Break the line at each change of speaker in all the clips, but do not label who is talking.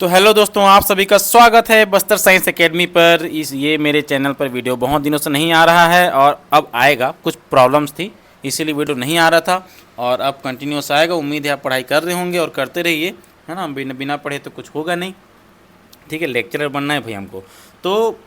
तो हेलो दोस्तों, आप सभी का स्वागत है बस्तर साइंस एकेडमी पर। ये मेरे चैनल पर वीडियो बहुत दिनों से नहीं आ रहा है और अब आएगा। कुछ प्रॉब्लम्स थी इसीलिए वीडियो नहीं आ रहा था और अब कंटिन्यूस आएगा। उम्मीद है आप पढ़ाई कर रहे होंगे और करते रहिए, है ना। बिना पढ़े तो कुछ होगा नहीं, ठीक है। लेक्चरर बनना है भाई हमको। तो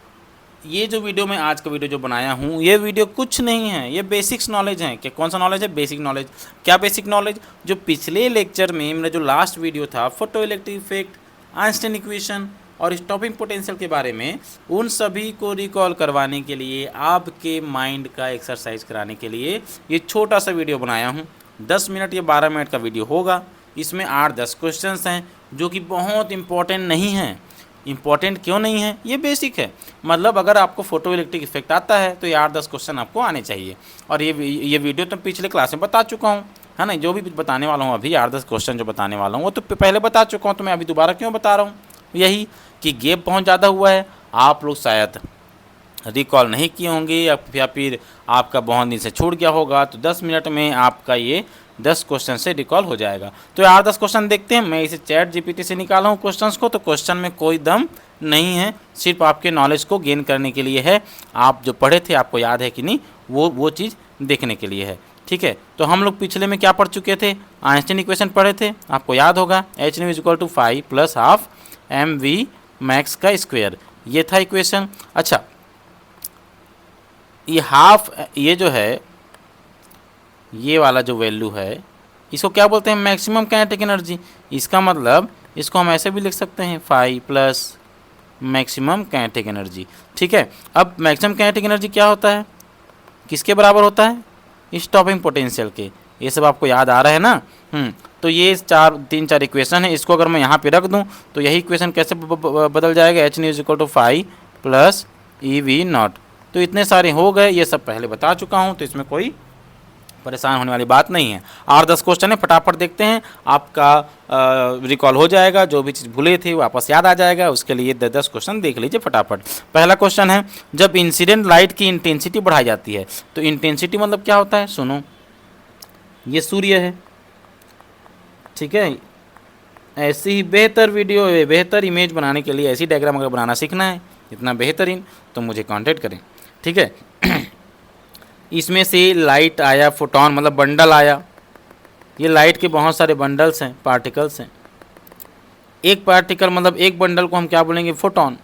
ये जो वीडियो मैं आज का वीडियो जो बनाया हूँ, ये वीडियो कुछ नहीं है, ये बेसिक्स नॉलेज है। क्या कौन सा नॉलेज है? Basic knowledge. क्या बेसिक नॉलेज? जो पिछले लेक्चर में मेरा जो लास्ट वीडियो था, photo electric effect, Einstein equation और स्टॉपिंग पोटेंशियल के बारे में, उन सभी को रिकॉल करवाने के लिए, आपके माइंड का एक्सरसाइज कराने के लिए ये छोटा सा वीडियो बनाया हूँ। 10 मिनट या 12 मिनट का वीडियो होगा। इसमें 8-10 क्वेश्चंस हैं जो कि बहुत इंपॉर्टेंट नहीं हैं। इंपॉर्टेंट क्यों नहीं है? ये बेसिक है। मतलब अगर आपको फोटो इलेक्ट्रिक इफेक्ट आता है तो ये 8-10 क्वेश्चन आपको आने चाहिए। और ये वीडियो तो पिछले क्लास में बता चुका हूँ, है ना। जो भी बताने वाला हूँ अभी 8-10 क्वेश्चन जो बताने वाला हूँ वो तो पहले बता चुका हूँ, तो मैं अभी दोबारा क्यों बता रहा हूँ? यही कि गैप बहुत ज़्यादा हुआ है, आप लोग शायद रिकॉल नहीं किए होंगे या फिर आपका बहुत दिन से छूट गया होगा। तो 10 मिनट में आपका ये 10 क्वेश्चन से रिकॉल हो जाएगा। तो 8-10 क्वेश्चन देखते हैं। मैं इसे चैट जीपीटी से निकाला हूँ क्वेश्चंस को, तो क्वेश्चन में कोई दम नहीं है, सिर्फ आपके नॉलेज को गेन करने के लिए है। आप जो पढ़े थे आपको याद है कि नहीं, वो चीज़ देखने के लिए है, ठीक है। तो हम लोग पिछले में क्या पढ़ चुके थे? आइंस्टाइन इक्वेशन पढ़े थे, आपको याद होगा। h new equal to 5 + half mv max का स्क्वायर, ये था इक्वेशन। अच्छा, ये हाफ, ये जो है, ये वाला जो वैल्यू है, इसको क्या बोलते हैं? Maximum kinetic energy. इसका मतलब इसको हम ऐसे भी लिख सकते हैं 5 + मैक्सिमम काइनेटिक एनर्जी, ठीक है। अब मैक्सिमम काइनेटिक एनर्जी क्या होता है? किसके बराबर होता है? स्टॉपिंग पोटेंशियल के। ये सब आपको याद आ रहा है ना? तो ये 3-4 इक्वेशन है। इसको अगर मैं यहाँ पे रख दूँ तो यही इक्वेशन कैसे बदल जाएगा? h new equal to 5 + EV0। तो इतने सारे हो गए, ये सब पहले बता चुका हूँ, तो इसमें कोई परेशान होने वाली बात नहीं है। 8-10 क्वेश्चन है, फटाफट देखते हैं, आपका रिकॉल हो जाएगा। जो भी चीज़ भूले थे वापस याद आ जाएगा। उसके लिए 10 क्वेश्चन देख लीजिए फटाफट। पहला क्वेश्चन है, जब इंसिडेंट लाइट की इंटेंसिटी बढ़ाई जाती है, तो इंटेंसिटी मतलब क्या होता है? सुनो, ये सूर्य है, ठीक है। ऐसी ही बेहतर वीडियो, बेहतर इमेज बनाने के लिए ऐसी डायग्राम अगर बनाना सीखना है, इतना बेहतरीन, तो मुझे कांटेक्ट करें, ठीक है। इसमें से लाइट आया, फोटॉन मतलब बंडल आया। ये लाइट के बहुत सारे बंडल्स हैं, पार्टिकल्स हैं। एक पार्टिकल मतलब एक बंडल को हम क्या बोलेंगे? फोटॉन।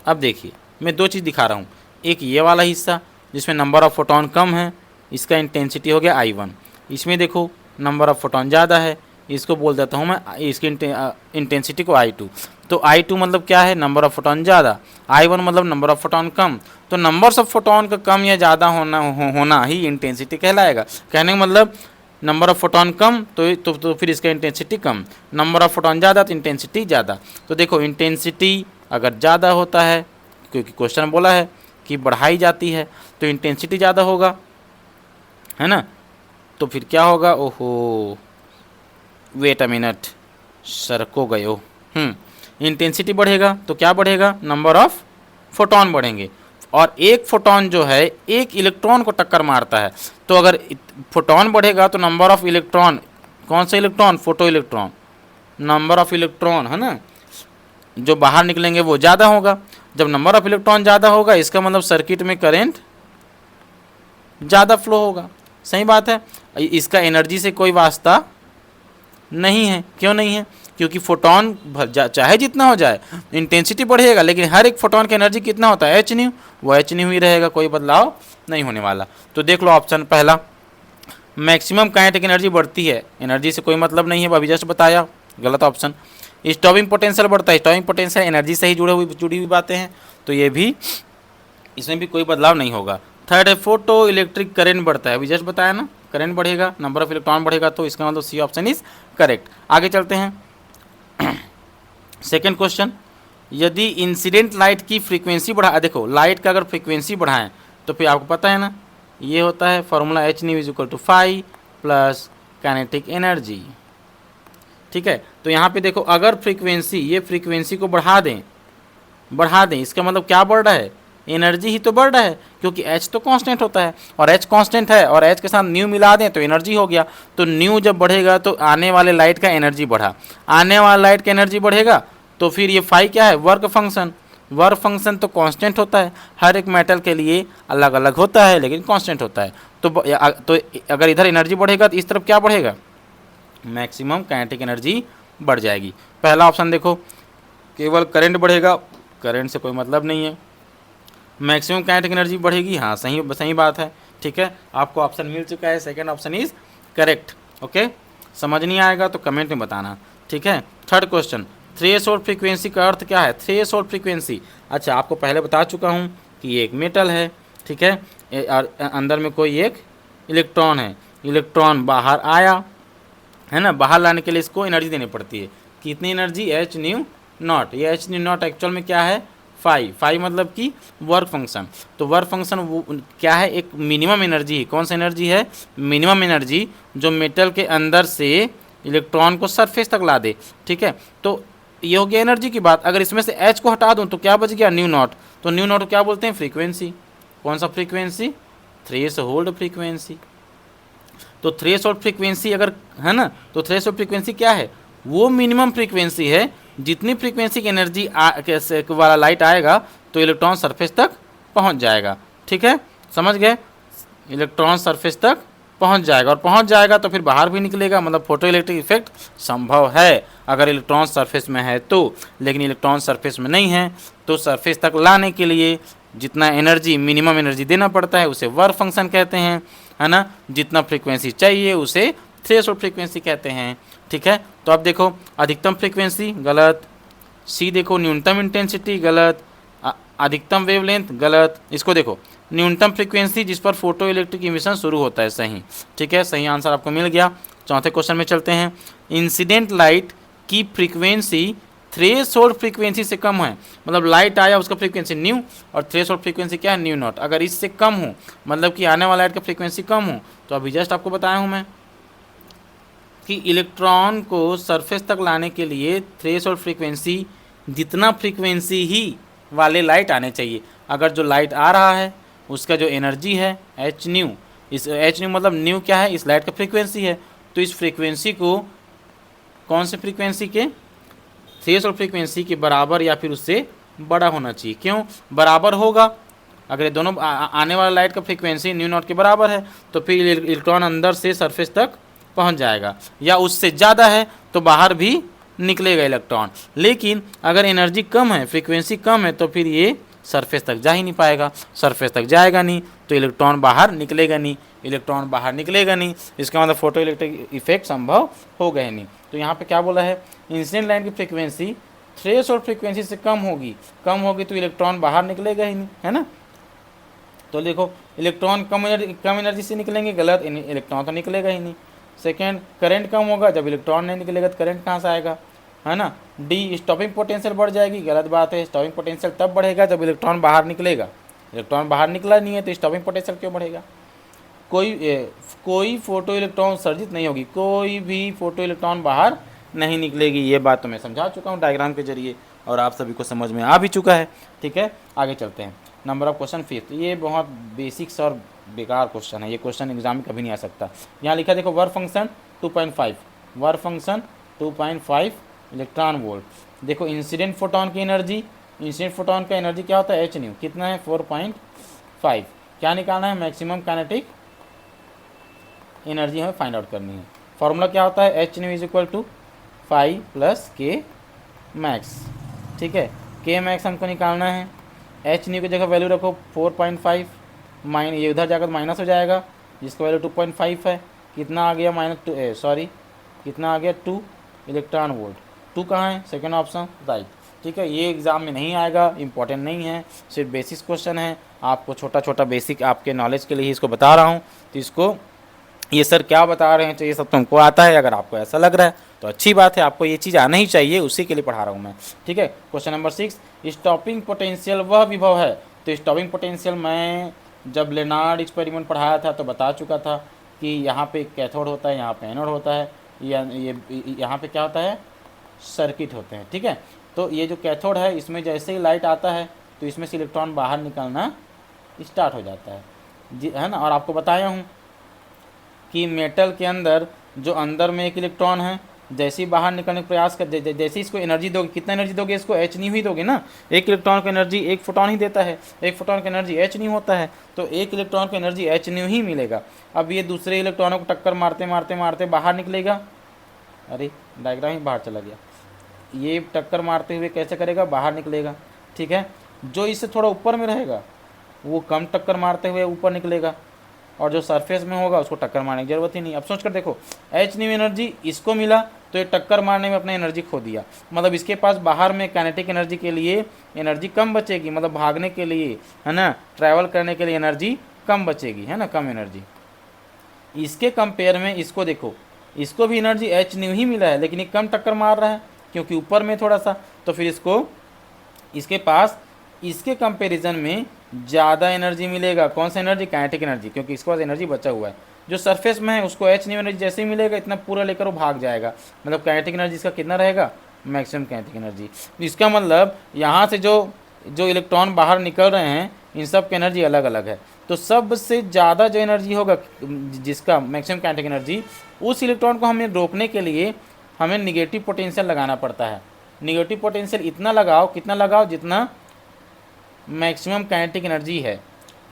अब देखिए, मैं 2 चीज़ दिखा रहा हूँ। एक ये वाला हिस्सा जिसमें नंबर ऑफ फोटॉन कम है, इसका इंटेंसिटी हो गया I1। इसमें देखो नंबर ऑफ फोटॉन ज़्यादा है, इसको बोल देता हूँ मैं, इसकी इंटेंसिटी को I2। तो I2 मतलब क्या है? नंबर ऑफ फोटॉन ज़्यादा। I1 मतलब नंबर ऑफ फोटॉन कम। तो नंबर्स ऑफ फोटॉन का कम या ज़्यादा होना ही इंटेंसिटी कहलाएगा। कहने का मतलब नंबर ऑफ फोटॉन कम तो फिर इसका intensity come, number of photon ज़्यादा तो इंटेंसिटी ज़्यादा। तो देखो, इंटेंसिटी अगर ज़्यादा होता है, क्योंकि क्वेश्चन बोला है कि बढ़ाई जाती है, तो इंटेंसिटी ज़्यादा होगा, है ना। तो फिर क्या होगा? ओहो, वेट अ मिनट, सरको गयो। इंटेंसिटी बढ़ेगा तो क्या बढ़ेगा? नंबर ऑफ फोटॉन बढ़ेंगे। और एक फोटॉन जो है एक इलेक्ट्रॉन को टक्कर मारता है। तो अगर फोटॉन बढ़ेगा तो नंबर ऑफ इलेक्ट्रॉन, कौन सा electron? Photo electron. Number of electron, है ना, जो बाहर निकलेंगे वो ज़्यादा होगा। जब नंबर ऑफ इलेक्ट्रॉन ज़्यादा होगा, इसका मतलब सर्किट में करंट ज़्यादा फ्लो होगा। सही बात है। इसका एनर्जी से कोई वास्ता नहीं है। क्यों नहीं है? क्योंकि फोटॉन चाहे जितना हो जाए, इंटेंसिटी बढ़ेगा, लेकिन हर एक फोटॉन की एनर्जी कितना होता है? h new. वो h न्यू ही रहेगा, कोई बदलाव नहीं होने वाला। तो देख लो ऑप्शन पहला, मैक्सिमम काइनेटिक एनर्जी बढ़ती है, एनर्जी से कोई मतलब नहीं है, अभी जस्ट बताया, गलत ऑप्शन। स्टॉपिंग पोटेंशियल बढ़ता है, स्टॉपिंग पोटेंशियल एनर्जी से ही जुड़ी हुई बातें हैं, तो ये भी, इसमें भी कोई बदलाव नहीं होगा। थर्ड है, फोटो इलेक्ट्रिक करंट बढ़ता है, अभी जस्ट बताया ना, करंट बढ़ेगा, नंबर ऑफ इलेक्ट्रॉन बढ़ेगा, तो इसका मतलब सी ऑप्शन इज करेक्ट। आगे चलते हैं। सेकेंड क्वेश्चन, यदि इंसिडेंट लाइट की फ्रीक्वेंसी बढ़ा, देखो लाइट का अगर फ्रीक्वेंसी बढ़ाएं तो फिर आपको पता है ना, ये होता है formula h new equal to 5 + kinetic energy, ठीक है। तो यहाँ पे देखो, अगर फ्रीक्वेंसी, ये फ्रीक्वेंसी को बढ़ा दें, इसका मतलब क्या बढ़ रहा है? एनर्जी ही तो बढ़ रहा है, क्योंकि एच तो कांस्टेंट होता है और एच कांस्टेंट है और एच के साथ न्यू मिला दें तो एनर्जी हो गया। तो न्यू जब बढ़ेगा तो आने वाले लाइट का एनर्जी बढ़ा, आने वाला लाइट का एनर्जी बढ़ेगा तो फिर ये फाई क्या है, वर्क फंक्शन। वर्क फंक्शन तो कांस्टेंट होता है, हर एक मेटल के लिए अलग अलग होता है लेकिन कांस्टेंट होता है। तो अगर इधर एनर्जी बढ़ेगा तो इस तरफ क्या बढ़ेगा, मैक्सिमम काइनेटिक एनर्जी बढ़ जाएगी। पहला ऑप्शन देखो, केवल करंट बढ़ेगा, करंट से कोई मतलब नहीं है। मैक्सिमम काइनेटिक एनर्जी बढ़ेगी, हाँ सही सही बात है, ठीक है, आपको ऑप्शन मिल चुका है, second option is correct. Okay, समझ नहीं आएगा तो कमेंट में बताना, ठीक है। थर्ड क्वेश्चन, थ्रेशोल्ड फ्रीक्वेंसी का अर्थ क्या है। थ्रेशोल्ड फ्रीक्वेंसी, अच्छा आपको पहले बता चुका हूँ कि ये एक मेटल है, ठीक है, और अंदर में कोई एक इलेक्ट्रॉन है, इलेक्ट्रॉन बाहर आया है ना, बाहर लाने के लिए इसको एनर्जी देनी पड़ती है। कितनी एनर्जी, एच न्यू नॉट। ये एच न्यू नॉट एक्चुअल में क्या है, फाई। फाई मतलब कि वर्क फंक्शन। तो वर्क फंक्शन वो क्या है, एक मिनिमम एनर्जी। कौन सा एनर्जी है, मिनिमम एनर्जी, जो मेटल के अंदर से इलेक्ट्रॉन को सरफेस तक ला दे, ठीक है। तो ये हो गया एनर्जी की बात। अगर इसमें से एच को हटा दूँ तो क्या बच गया, न्यू नॉट। तो न्यू नॉट को क्या बोलते हैं, फ्रीक्वेंसी। कौन सा फ्रीक्वेंसी, थ्रेशोल्ड फ्रीक्वेंसी। तो थ्रेशोल्ड फ्रीक्वेंसी अगर है ना, तो थ्रेशोल्ड फ्रीक्वेंसी क्या है, वो मिनिमम फ्रीक्वेंसी है, जितनी फ्रीक्वेंसी की एनर्जी वाला लाइट आएगा तो इलेक्ट्रॉन सरफेस तक पहुंच जाएगा, ठीक है, समझ गए। इलेक्ट्रॉन सरफेस तक पहुंच जाएगा और पहुंच जाएगा तो फिर बाहर भी निकलेगा, मतलब फोटो इलेक्ट्रिक इफेक्ट संभव है अगर इलेक्ट्रॉन सरफेस में है तो। लेकिन इलेक्ट्रॉन सरफेस में नहीं है तो सरफेस तक लाने के लिए जितना एनर्जी, मिनिमम एनर्जी देना पड़ता है उसे वर्क फंक्शन कहते हैं, है ना। जितना फ्रीक्वेंसी चाहिए उसे थ्रेशोल्ड फ्रीक्वेंसी कहते हैं, ठीक है। तो अब देखो, अधिकतम फ्रीक्वेंसी गलत, सी देखो न्यूनतम इंटेंसिटी गलत, अधिकतम वेवलेंथ गलत। इसको देखो, न्यूनतम फ्रीक्वेंसी जिस पर फोटो इलेक्ट्रिक इमिशन शुरू होता है, सही, ठीक है, सही आंसर आपको मिल गया। चौथे क्वेश्चन में चलते हैं। इंसिडेंट लाइट की फ्रीक्वेंसी थ्रेशोल्ड फ्रीक्वेंसी से कम है, मतलब लाइट आया उसका फ्रीक्वेंसी न्यू और थ्रेशोल्ड फ्रीक्वेंसी क्या है, न्यू नॉट। अगर इससे कम हो, मतलब कि आने वाला लाइट का फ्रीक्वेंसी कम हो, तो अभी जस्ट आपको बताया हूँ मैं कि इलेक्ट्रॉन को सरफेस तक लाने के लिए थ्रेशोल्ड फ्रीक्वेंसी जितना फ्रीक्वेंसी ही वाले लाइट आने चाहिए। अगर जो लाइट आ रहा है उसका जो एनर्जी है एच न्यू, इस एच न्यू मतलब न्यू क्या है, इस लाइट का फ्रीक्वेंसी है, तो इस फ्रीक्वेंसी को कौन से फ्रीक्वेंसी के, थ्रेशोल्ड फ्रीक्वेंसी के बराबर या फिर उससे बड़ा होना चाहिए। क्यों बराबर होगा, अगर ये दोनों आने वाला लाइट का फ्रीक्वेंसी न्यू नॉट के बराबर है तो फिर इलेक्ट्रॉन अंदर से सरफेस तक पहुंच जाएगा, या उससे ज़्यादा है तो बाहर भी निकलेगा इलेक्ट्रॉन। लेकिन अगर एनर्जी कम है, फ्रीक्वेंसी कम है, तो फिर ये सरफेस तक जा ही नहीं पाएगा, सरफेस तक जाएगा नहीं तो इलेक्ट्रॉन बाहर निकलेगा नहीं, इलेक्ट्रॉन बाहर निकलेगा नहीं, इसका मतलब फोटो इलेक्ट्रिक इफेक्ट संभव हो गए नहीं। तो यहाँ पे क्या बोला है, इंसिडेंट लाइन की फ्रीक्वेंसी थ्रेशोल्ड फ्रीक्वेंसी से कम होगी, कम होगी तो इलेक्ट्रॉन बाहर निकलेगा ही नहीं, है ना। तो देखो, इलेक्ट्रॉन कम एनर्जी से निकलेंगे, गलत, इलेक्ट्रॉन तो निकलेगा ही नहीं। सेकेंड, करंट कम होगा, जब इलेक्ट्रॉन नहीं निकलेगा तो करंट कहाँ से आएगा, है ना। डी, स्टॉपिंग पोटेंशियल बढ़ जाएगी, गलत बात है। स्टॉपिंग पोटेंशियल तब बढ़ेगा जब इलेक्ट्रॉन बाहर निकलेगा, इलेक्ट्रॉन बाहर निकला नहीं है तो स्टॉपिंग पोटेंशियल क्यों बढ़ेगा। कोई फोटो इलेक्ट्रॉन उत्सर्जित नहीं होगी, कोई भी फोटो इलेक्ट्रॉन बाहर नहीं निकलेगी। ये बात तो मैं समझा चुका हूँ डायग्राम के जरिए और आप सभी को समझ में आ भी चुका है, ठीक है। आगे चलते हैं। नंबर ऑफ क्वेश्चन फिफ्थ, ये बहुत बेसिक्स और बेकार क्वेश्चन है, ये क्वेश्चन एग्जाम में कभी नहीं आ सकता। यहाँ लिखा देखो, work function 2.5, work function 2.5 electron volt. देखो इंसिडेंट फोटोन की एनर्जी, इंसिडेंट फोटोन का एनर्जी क्या होता है, एच न्यू, कितना है 4.5। क्या निकालना है, मैक्सिमम काइनेटिक एनर्जी हमें फाइंड आउट करनी है। फॉर्मूला क्या होता है, h new is equal to 5 + के मैक्स, ठीक है। के मैक्स हमको निकालना है, एच न्यू की जगह वैल्यू रखो 4.5, ये उधर जाकर माइनस हो जाएगा, जिसका वैल्यू 2.5 है, कितना आ गया कितना आ गया 2 इलेक्ट्रॉन वोल्ट। 2 कहाँ है, सेकेंड ऑप्शन राइट, ठीक है। ये एग्जाम में नहीं आएगा, इंपॉर्टेंट नहीं है, सिर्फ बेसिक क्वेश्चन है, आपको छोटा छोटा बेसिक आपके नॉलेज के लिए ही इसको बता रहा हूँ। तो इसको, ये सर क्या बता रहे हैं तो ये सब तुमको आता है, अगर आपको ऐसा लग रहा है तो अच्छी बात है, आपको ये चीज़ आना ही चाहिए, उसी के लिए पढ़ा रहा हूँ मैं, ठीक है। क्वेश्चन नंबर 6, स्टॉपिंग पोटेंशियल वह विभव है। तो स्टॉपिंग पोटेंशियल मैं जब लेनार्ड एक्सपेरिमेंट पढ़ाया था तो बता चुका था कि यहाँ पे कैथोड होता है, यहाँ पे एनोड होता है, यहाँ पे क्या होता है, सर्किट होते हैं, ठीक है। तो ये जो कैथोड है इसमें जैसे ही लाइट आता है तो इसमें से इलेक्ट्रॉन बाहर निकलना स्टार्ट हो जाता है जी, है ना। और आपको बताया हूँ कि मेटल के अंदर जो अंदर में एक इलेक्ट्रॉन है, जैसे ही बाहर निकलने का प्रयास कर जैसे ही इसको एनर्जी दोगे, कितना एनर्जी दोगे इसको, एच न्यू ही दोगे ना। एक इलेक्ट्रॉन को एनर्जी एक फोटोन ही देता है, एक फोटोन की एनर्जी एच न्यू होता है, तो एक इलेक्ट्रॉन को एनर्जी एच न्यू ही मिलेगा। अब ये दूसरे इलेक्ट्रॉनों को टक्कर मारते मारते मारते बाहर निकलेगा, अरे डायग्राम ही बाहर चला गया, ये टक्कर मारते हुए कैसे करेगा, बाहर निकलेगा, ठीक है। जो इससे थोड़ा ऊपर में रहेगा वो कम टक्कर मारते हुए ऊपर निकलेगा, और जो सरफेस में होगा उसको टक्कर मारने की जरूरत ही नहीं। अब सोच कर देखो, एच न्यू एनर्जी इसको मिला तो ये टक्कर मारने में अपनी एनर्जी खो दिया, मतलब इसके पास बाहर में काइनेटिक एनर्जी के लिए एनर्जी कम बचेगी, मतलब भागने के लिए, है ना, ट्रैवल करने के लिए एनर्जी कम बचेगी, है ना, कम एनर्जी। इसके कंपेयर में इसको देखो, इसको भी एनर्जी एच न्यू ही मिला है, लेकिन ये कम टक्कर मार रहा है क्योंकि ऊपर में थोड़ा सा, तो फिर इसको इसके पास इसके कंपैरिजन में ज़्यादा एनर्जी मिलेगा। कौन सा एनर्जी, काइनेटिक एनर्जी, क्योंकि इसके पास एनर्जी बचा हुआ है। जो सरफेस में है उसको एच न्यू एनर्जी जैसे ही मिलेगा इतना पूरा लेकर वो भाग जाएगा, मतलब काइनेटिक एनर्जी इसका कितना रहेगा, मैक्सिमम काइनेटिक एनर्जी। इसका मतलब यहाँ से जो जो इलेक्ट्रॉन बाहर निकल रहे हैं इन सब की एनर्जी अलग अलग है, तो सबसे ज़्यादा जो एनर्जी होगा जिसका मैक्सिमम काइनेटिक एनर्जी, उस इलेक्ट्रॉन को हमें रोकने के लिए हमें निगेटिव पोटेंशियल लगाना पड़ता है। निगेटिव पोटेंशियल इतना लगाओ, कितना लगाओ, जितना मैक्सिमम काइनेटिक एनर्जी है।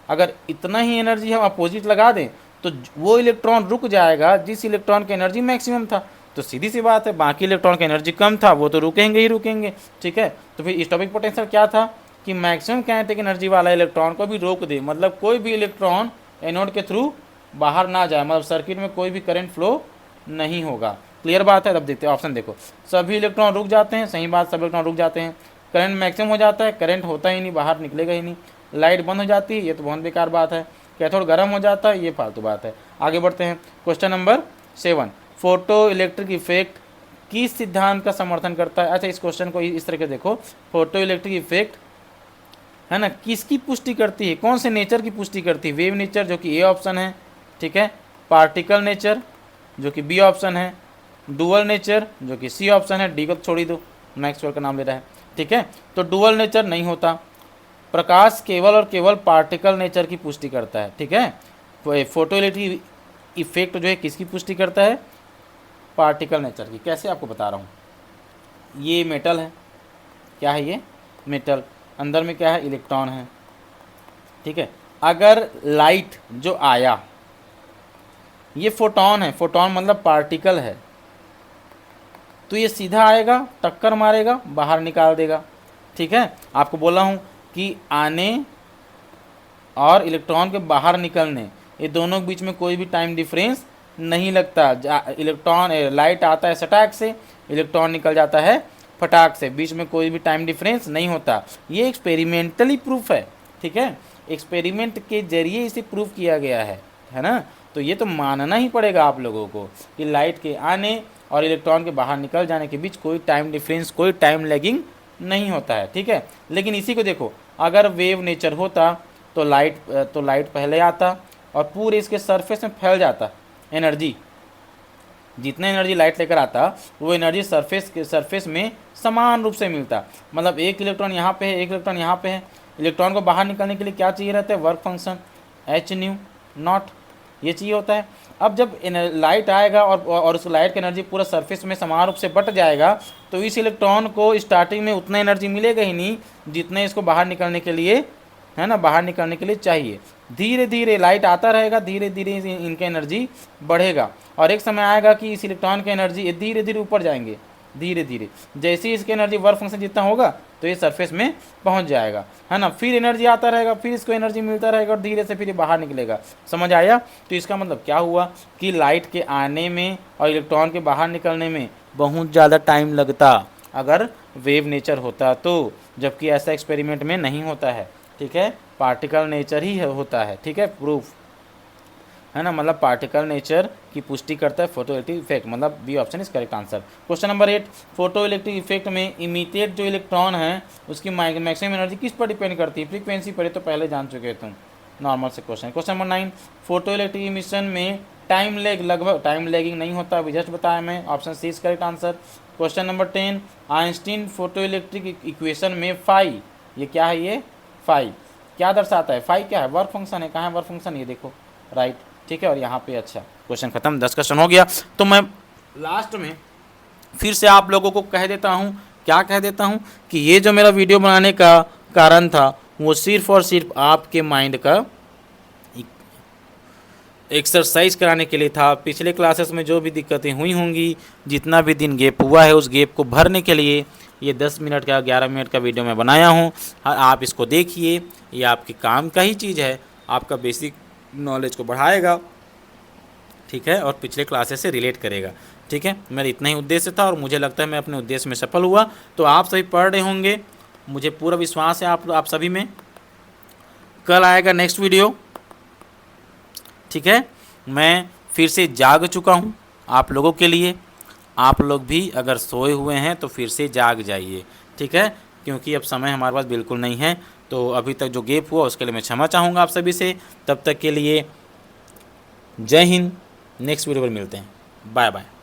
अगर इतना ही एनर्जी हम अपोजिट लगा दें तो वो इलेक्ट्रॉन रुक जाएगा जिस इलेक्ट्रॉन की एनर्जी मैक्सिमम था, तो सीधी सी बात है बाकी इलेक्ट्रॉन की एनर्जी कम था वो तो रुकेंगे ही रुकेंगे, ठीक है। तो फिर स्टॉपिंग पोटेंशियल क्या था कि मैक्सिमम काइनेटिक एनर्जी वाला इलेक्ट्रॉन को भी रोक दे, मतलब कोई भी इलेक्ट्रॉन एनोड के थ्रू बाहर ना जाए, मतलब सर्किट में कोई भी करंट फ्लो नहीं होगा। क्लियर बात है। तब देखते हैं ऑप्शन, देखो सभी इलेक्ट्रॉन रुक जाते हैं, सही बात, सभी इलेक्ट्रॉन रुक जाते हैं। करंट मैक्सिमम हो जाता है, करंट होता ही नहीं, बाहर निकलेगा ही नहीं। लाइट बंद हो जाती है, ये तो बहुत बेकार बात है। कैथोड गर्म हो जाता है, ये फालतू बात है। आगे बढ़ते हैं, question number 7, photo electric effect किस सिद्धांत का समर्थन करता है। अच्छा, इस क्वेश्चन को इस तरह के देखो, फोटो इलेक्ट्रिक इफेक्ट है ना, किसकी पुष्टि करती है, कौन से नेचर की पुष्टि करती है। वेव नेचर जो कि ए ऑप्शन है, ठीक है। पार्टिकल नेचर जो कि बी ऑप्शन है। डुअल नेचर जो कि सी ऑप्शन है। डी को छोड़ ही दो, मैक्सवेल का नाम ले रहा है, ठीक है। तो डुअल नेचर नहीं होता। प्रकाश केवल और केवल पार्टिकल नेचर की पुष्टि करता है, ठीक है। फोटो इलेक्ट्रिक इफेक्ट जो है किसकी पुष्टि करता है, पार्टिकल नेचर की। कैसे आपको बता रहा हूँ, ये मेटल है, क्या है ये मेटल, अंदर में क्या है, इलेक्ट्रॉन है, ठीक है। अगर लाइट जो आया, ये फोटोन है, फोटोन मतलब पार्टिकल है, तो ये सीधा आएगा, टक्कर मारेगा, बाहर निकाल देगा, ठीक है। आपको बोला हूँ कि आने और इलेक्ट्रॉन के बाहर निकलने, ये दोनों के बीच में कोई भी टाइम डिफरेंस नहीं लगता। इलेक्ट्रॉन लाइट आता है सटाक से, इलेक्ट्रॉन निकल जाता है फटाक से, बीच में कोई भी टाइम डिफरेंस नहीं होता। ये एक्सपेरिमेंटली प्रूफ है, ठीक है। एक्सपेरिमेंट के जरिए इसे प्रूफ किया गया है ना। तो ये तो मानना ही पड़ेगा आप लोगों को कि लाइट के आने और इलेक्ट्रॉन के बाहर निकल जाने के बीच कोई टाइम डिफरेंस, कोई टाइम लैगिंग नहीं होता है, ठीक है। लेकिन इसी को देखो, अगर वेव नेचर होता तो लाइट पहले आता और पूरे इसके सरफेस में फैल जाता एनर्जी। जितना एनर्जी लाइट लेकर आता वो एनर्जी सरफेस में समान रूप से मिलता, मतलब एक इलेक्ट्रॉन यहाँ पे है, एक इलेक्ट्रॉन यहाँ पे है। इलेक्ट्रॉन को बाहर निकलने के लिए क्या चाहिए रहता है, work function H new not, ये चाहिए होता है। अब जब लाइट आएगा और उस लाइट की एनर्जी पूरा सरफेस में समान रूप से बट जाएगा, तो इस इलेक्ट्रॉन को स्टार्टिंग में उतना एनर्जी मिलेगा ही नहीं जितने इसको बाहर निकलने के लिए, है ना, बाहर निकलने के लिए चाहिए। धीरे धीरे लाइट आता रहेगा, धीरे धीरे इनका एनर्जी बढ़ेगा, और एक समय आएगा कि इस इलेक्ट्रॉन की एनर्जी धीरे धीरे ऊपर जाएंगे, धीरे धीरे जैसे ही इसकी एनर्जी वर्क फंक्शन जितना होगा तो ये सरफेस में पहुंच जाएगा, है ना। फिर एनर्जी आता रहेगा, फिर इसको एनर्जी मिलता रहेगा और धीरे से फिर ये बाहर निकलेगा। समझ आया। तो इसका मतलब क्या हुआ कि लाइट के आने में और इलेक्ट्रॉन के बाहर निकलने में बहुत ज़्यादा टाइम लगता अगर वेव नेचर होता तो, जबकि ऐसा एक्सपेरिमेंट में नहीं होता है, ठीक है। पार्टिकल नेचर ही होता है, ठीक है, प्रूफ, है ना, मतलब पार्टिकल नेचर की पुष्टि करता है फोटो इलेक्ट्रिक इफेक्ट, मतलब B option is correct answer. Question number 8, photo electric effect में इमिटेड जो इलेक्ट्रॉन है उसकी मैक्सिमम एनर्जी किस पर डिपेंड करती है। फ्रीक्वेंसी पर तो पहले जान चुके तुम, नॉर्मल से question. Question number 9, photo electric emission में टाइम लेग, लगभग टाइम लेगिंग नहीं होता, अभी जस्ट बताया मैं, option C is correct answer. Question number 10, Einstein photo electric equation में फाई, ये क्या है, ये 5 क्या दर्शाता है? 5 क्या है? वर्क फंक्शन है। कहाँ है वर्क फंक्शन? ये देखो, राइट, ठीक है। और यहाँ पे अच्छा, क्वेश्चन खत्म, 10 क्वेश्चन हो गया। तो मैं लास्ट में फिर से आप लोगों को कह देता हूँ, क्या कह देता हूँ कि ये जो मेरा वीडियो बनाने का कारण था वो सिर्फ और सिर्फ आपके माइंड का एक्सरसाइज कराने के लिए था। पिछले क्लासेस में जो भी दिक्कतें हुई होंगी, जितना भी दिन गैप हुआ है, उस गैप को भरने के लिए ये 10 मिनट का 11 मिनट का वीडियो मैं बनाया हूँ। आप इसको देखिए, ये आपके काम का ही चीज़ है, आपका बेसिक नॉलेज को बढ़ाएगा, ठीक है, और पिछले क्लासेस से रिलेट करेगा, ठीक है। मेरा इतना ही उद्देश्य था और मुझे लगता है मैं अपने उद्देश्य में सफल हुआ। तो आप सभी पढ़ रहे होंगे, मुझे पूरा विश्वास है आप सभी में। कल आएगा नेक्स्ट वीडियो, ठीक है। मैं फिर से जाग चुका हूँ आप लोगों के लिए। आप लोग भी अगर सोए हुए हैं तो फिर से जाग जाइए, ठीक है, क्योंकि अब समय हमारे पास बिल्कुल नहीं है। तो अभी तक जो गैप हुआ उसके लिए मैं क्षमा चाहूँगा आप सभी से। तब तक के लिए जय हिंद। नेक्स्ट वीडियो पर मिलते हैं। Bye bye.